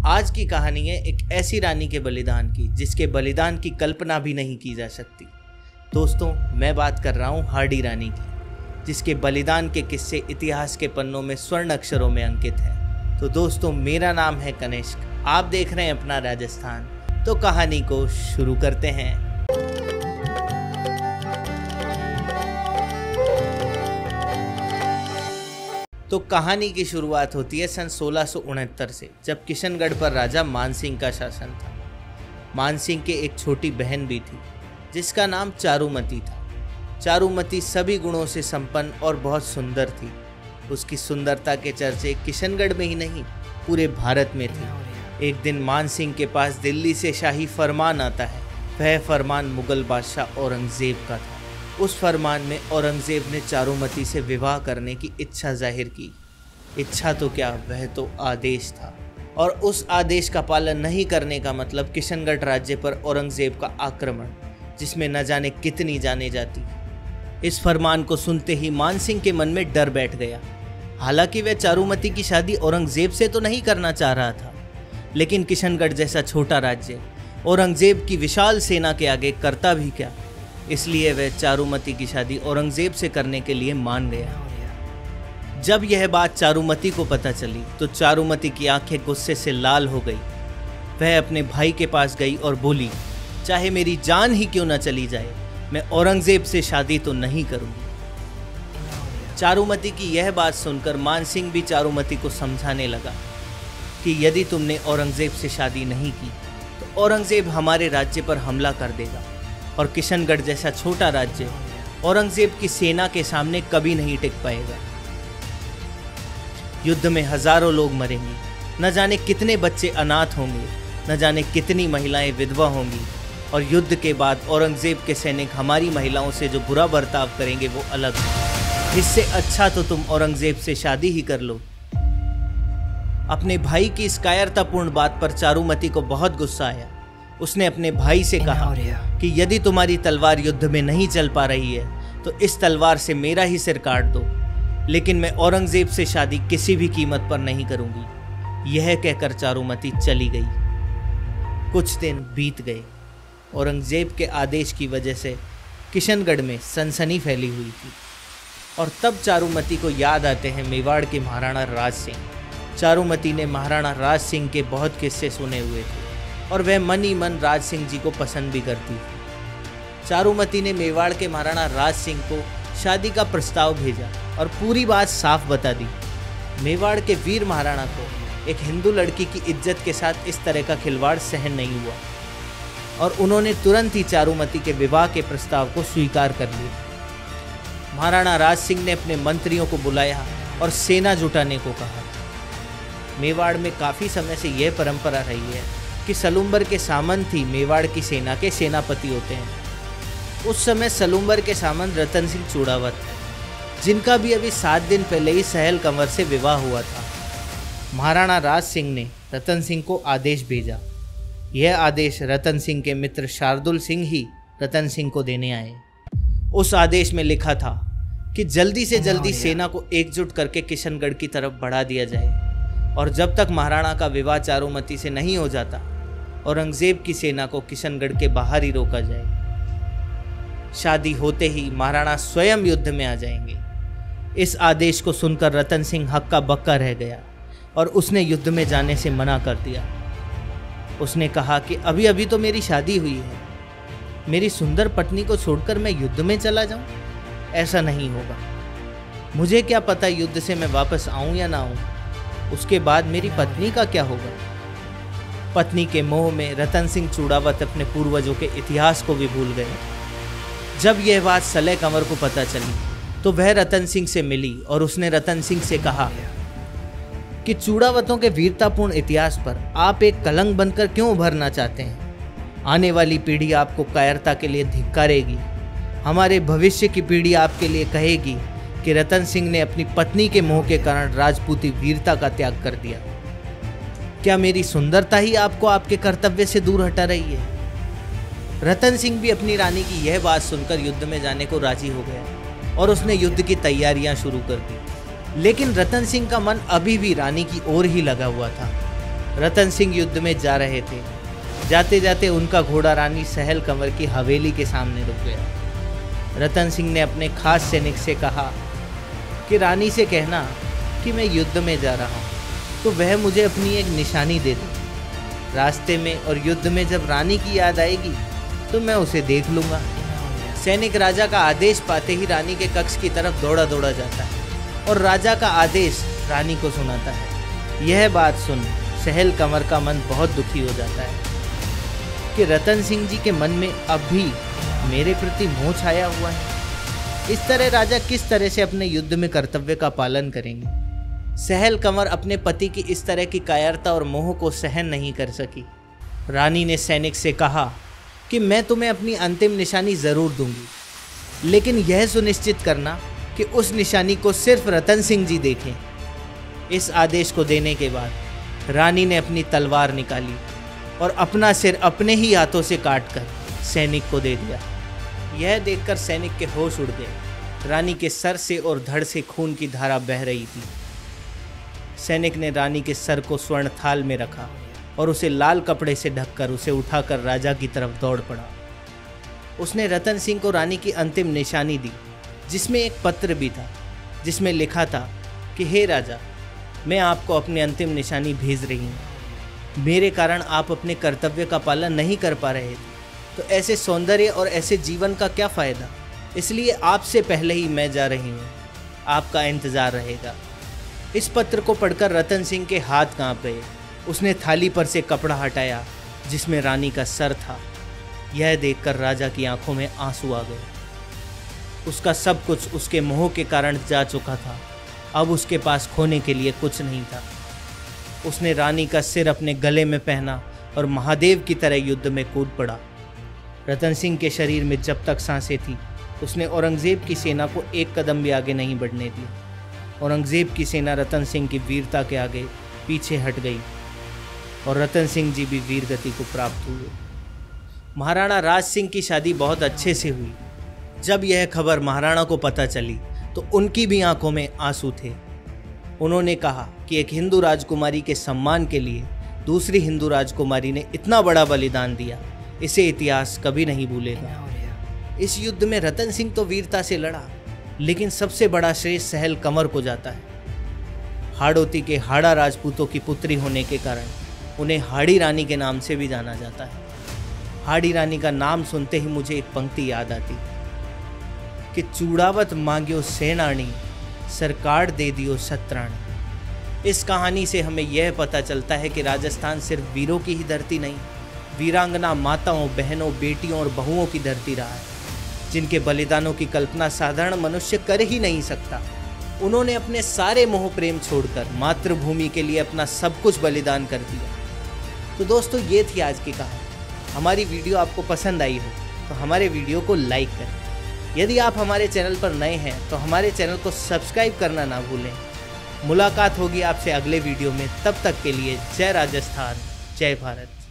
आज की कहानी है एक ऐसी रानी के बलिदान की जिसके बलिदान की कल्पना भी नहीं की जा सकती। दोस्तों, मैं बात कर रहा हूँ हार्डी रानी की, जिसके बलिदान के किस्से इतिहास के पन्नों में स्वर्ण अक्षरों में अंकित हैं। तो दोस्तों, मेरा नाम है कनिष्क, आप देख रहे हैं अपना राजस्थान। तो कहानी को शुरू करते हैं। तो कहानी की शुरुआत होती है सन 1669 से, जब किशनगढ़ पर राजा मानसिंह का शासन था। मानसिंह के एक छोटी बहन भी थी जिसका नाम चारुमती था। चारुमती सभी गुणों से संपन्न और बहुत सुंदर थी। उसकी सुंदरता के चर्चे किशनगढ़ में ही नहीं पूरे भारत में थे। एक दिन मानसिंह के पास दिल्ली से शाही फरमान आता है। वह फरमान मुगल बादशाह औरंगजेब का था। उस फरमान में औरंगजेब ने चारुमती से विवाह करने की इच्छा जाहिर की। इच्छा तो क्या, वह तो आदेश था, और उस आदेश का पालन नहीं करने का मतलब किशनगढ़ राज्य पर औरंगजेब का आक्रमण, जिसमें न जाने कितनी जाने जाती। इस फरमान को सुनते ही मानसिंह के मन में डर बैठ गया। हालांकि वह चारुमती की शादी औरंगजेब से तो नहीं करना चाह रहा था, लेकिन किशनगढ़ जैसा छोटा राज्य औरंगजेब की विशाल सेना के आगे करता भी क्या। इसलिए वह चारुमती की शादी औरंगजेब से करने के लिए मान गया। जब यह बात चारुमती को पता चली तो चारुमती की आंखें गुस्से से लाल हो गई। वह अपने भाई के पास गई और बोली, चाहे मेरी जान ही क्यों न चली जाए, मैं औरंगजेब से शादी तो नहीं करूंगी। चारुमती की यह बात सुनकर मानसिंह भी चारुमती को समझाने लगा कि यदि तुमने औरंगजेब से शादी नहीं की तो औरंगजेब हमारे राज्य पर हमला कर देगा, और किशनगढ़ जैसा छोटा राज्य औरंगजेब की सेना के सामने कभी नहीं टिक पाएगा। युद्ध में हजारों लोग मरेंगे, न जाने कितने बच्चे अनाथ होंगे, न जाने कितनी महिलाएं विधवा होंगी, और युद्ध के बाद औरंगजेब के सैनिक हमारी महिलाओं से जो बुरा बर्ताव करेंगे वो अलग है। इससे अच्छा तो तुम औरंगजेब से शादी ही कर लो। अपने भाई की इस कायरतापूर्ण बात पर चारुमती को बहुत गुस्सा आया। उसने अपने भाई से कहा कि यदि तुम्हारी तलवार युद्ध में नहीं चल पा रही है तो इस तलवार से मेरा ही सिर काट दो, लेकिन मैं औरंगजेब से शादी किसी भी कीमत पर नहीं करूंगी। यह कहकर चारुमती चली गई। कुछ दिन बीत गए। औरंगजेब के आदेश की वजह से किशनगढ़ में सनसनी फैली हुई थी, और तब चारुमती को याद आते हैं मेवाड़ के महाराणा राज सिंह। चारुमती ने महाराणा राज सिंह के बहुत किस्से सुने हुए थे और वह मन ही मन राज सिंह जी को पसंद भी करती थी। चारुमती ने मेवाड़ के महाराणा राज सिंह को शादी का प्रस्ताव भेजा और पूरी बात साफ बता दी। मेवाड़ के वीर महाराणा को एक हिंदू लड़की की इज्जत के साथ इस तरह का खिलवाड़ सहन नहीं हुआ, और उन्होंने तुरंत ही चारुमती के विवाह के प्रस्ताव को स्वीकार कर लिया। महाराणा राज सिंह ने अपने मंत्रियों को बुलाया और सेना जुटाने को कहा। मेवाड़ में काफ़ी समय से यह परंपरा रही है कि सलूम्बर के सामंत ही मेवाड़ की सेना के सेनापति होते हैं। उस समय सलूम्बर के सामंत रतन सिंह चूड़ावत, जिनका भी अभी 7 दिन पहले ही सहल कंवर से विवाह हुआ था। महाराणा राज सिंह ने रतन सिंह को आदेश भेजा। यह आदेश रतन सिंह के मित्र शार्दुल सिंह ही रतन सिंह को देने आए। उस आदेश में लिखा था कि जल्दी से जल्दी सेना को एकजुट करके किशनगढ़ की तरफ बढ़ा दिया जाए, और जब तक महाराणा का विवाह चारुमती से नहीं हो जाता औरंगजेब की सेना को किशनगढ़ के बाहर ही रोका जाए। शादी होते ही महाराणा स्वयं युद्ध में आ जाएंगे। इस आदेश को सुनकर रतन सिंह हक्का बक्का रह गया और उसने युद्ध में जाने से मना कर दिया। उसने कहा कि अभी अभी तो मेरी शादी हुई है, मेरी सुंदर पत्नी को छोड़कर मैं युद्ध में चला जाऊं? ऐसा नहीं होगा। मुझे क्या पता युद्ध से मैं वापस आऊं या ना आऊं, उसके बाद मेरी पत्नी का क्या होगा। पत्नी के मोह में रतन सिंह चूड़ावत अपने पूर्वजों के इतिहास को भी भूल गए। जब यह बात सलेह कंवर को पता चली तो वह रतन सिंह से मिली और उसने रतन सिंह से कहा कि चूड़ावतों के वीरतापूर्ण इतिहास पर आप एक कलंक बनकर क्यों उभरना चाहते हैं। आने वाली पीढ़ी आपको कायरता के लिए धिक्कारेगी। हमारे भविष्य की पीढ़ी आपके लिए कहेगी कि रतन सिंह ने अपनी पत्नी के मोह के कारण राजपूती वीरता का त्याग कर दिया। क्या मेरी सुंदरता ही आपको आपके कर्तव्य से दूर हटा रही है? रतन सिंह भी अपनी रानी की यह बात सुनकर युद्ध में जाने को राजी हो गया और उसने युद्ध की तैयारियां शुरू कर दी। लेकिन रतन सिंह का मन अभी भी रानी की ओर ही लगा हुआ था। रतन सिंह युद्ध में जा रहे थे। जाते जाते उनका घोड़ा रानी सहल कंवर की हवेली के सामने रुक गया। रतन सिंह ने अपने खास सैनिक से कहा कि रानी से कहना कि मैं युद्ध में जा रहा हूँ, तो वह मुझे अपनी एक निशानी दे दे। रास्ते में और युद्ध में जब रानी की याद आएगी तो मैं उसे देख लूँगा। सैनिक राजा का आदेश पाते ही रानी के कक्ष की तरफ दौड़ा दौड़ा जाता है और राजा का आदेश रानी को सुनाता है। यह बात सुन सहल कंवर का मन बहुत दुखी हो जाता है कि रतन सिंह जी के मन में अब भी मेरे प्रति मोह छाया हुआ है। इस तरह राजा किस तरह से अपने युद्ध में कर्तव्य का पालन करेंगे। सहल कंवर अपने पति की इस तरह की कायरता और मोह को सहन नहीं कर सकी। रानी ने सैनिक से कहा कि मैं तुम्हें अपनी अंतिम निशानी ज़रूर दूंगी, लेकिन यह सुनिश्चित करना कि उस निशानी को सिर्फ रतन सिंह जी देखें। इस आदेश को देने के बाद रानी ने अपनी तलवार निकाली और अपना सिर अपने ही हाथों से काटकर सैनिक को दे दिया। यह देखकर सैनिक के होश उड़ गए। रानी के सर से और धड़ से खून की धारा बह रही थी। सैनिक ने रानी के सर को स्वर्ण थाल में रखा और उसे लाल कपड़े से ढककर उसे उठाकर राजा की तरफ दौड़ पड़ा। उसने रतन सिंह को रानी की अंतिम निशानी दी, जिसमें एक पत्र भी था, जिसमें लिखा था कि हे राजा, मैं आपको अपनी अंतिम निशानी भेज रही हूँ। मेरे कारण आप अपने कर्तव्य का पालन नहीं कर पा रहे थे, तो ऐसे सौंदर्य और ऐसे जीवन का क्या फ़ायदा। इसलिए आपसे पहले ही मैं जा रही हूँ, आपका इंतज़ार रहेगा। इस पत्र को पढ़कर रतन सिंह के हाथ कांप गए। उसने थाली पर से कपड़ा हटाया जिसमें रानी का सर था। यह देखकर राजा की आंखों में आंसू आ गए। उसका सब कुछ उसके मोह के कारण जा चुका था। अब उसके पास खोने के लिए कुछ नहीं था। उसने रानी का सिर अपने गले में पहना और महादेव की तरह युद्ध में कूद पड़ा। रतन सिंह के शरीर में जब तक सांसें थी, उसने औरंगजेब की सेना को एक कदम भी आगे नहीं बढ़ने दिया। औरंगजेब की सेना रतन सिंह की वीरता के आगे पीछे हट गई और रतन सिंह जी भी वीर गति को प्राप्त हुए। महाराणा राज सिंह की शादी बहुत अच्छे से हुई। जब यह खबर महाराणा को पता चली तो उनकी भी आंखों में आंसू थे। उन्होंने कहा कि एक हिंदू राजकुमारी के सम्मान के लिए दूसरी हिंदू राजकुमारी ने इतना बड़ा बलिदान दिया, इसे इतिहास कभी नहीं भूलेगा। इस युद्ध में रतन सिंह तो वीरता से लड़ा, लेकिन सबसे बड़ा श्रेय सहल कंवर को जाता है। हाड़ौती के हाड़ा राजपूतों की पुत्री होने के कारण उन्हें हाड़ी रानी के नाम से भी जाना जाता है। हाड़ी रानी का नाम सुनते ही मुझे एक पंक्ति याद आती कि चूड़ावत मांग्यो सेनानी, सरकार दे दियो सत्राणी। इस कहानी से हमें यह पता चलता है कि राजस्थान सिर्फ वीरों की ही धरती नहीं, वीरांगना माताओं, बहनों, बेटियों और बहुओं की धरती रहा है, जिनके बलिदानों की कल्पना साधारण मनुष्य कर ही नहीं सकता। उन्होंने अपने सारे मोह प्रेम छोड़कर मातृभूमि के लिए अपना सब कुछ बलिदान कर दिया। तो दोस्तों, ये थी आज की कहानी। हमारी वीडियो आपको पसंद आई हो तो हमारे वीडियो को लाइक करें। यदि आप हमारे चैनल पर नए हैं तो हमारे चैनल को सब्सक्राइब करना ना भूलें। मुलाकात होगी आपसे अगले वीडियो में। तब तक के लिए जय राजस्थान, जय भारत।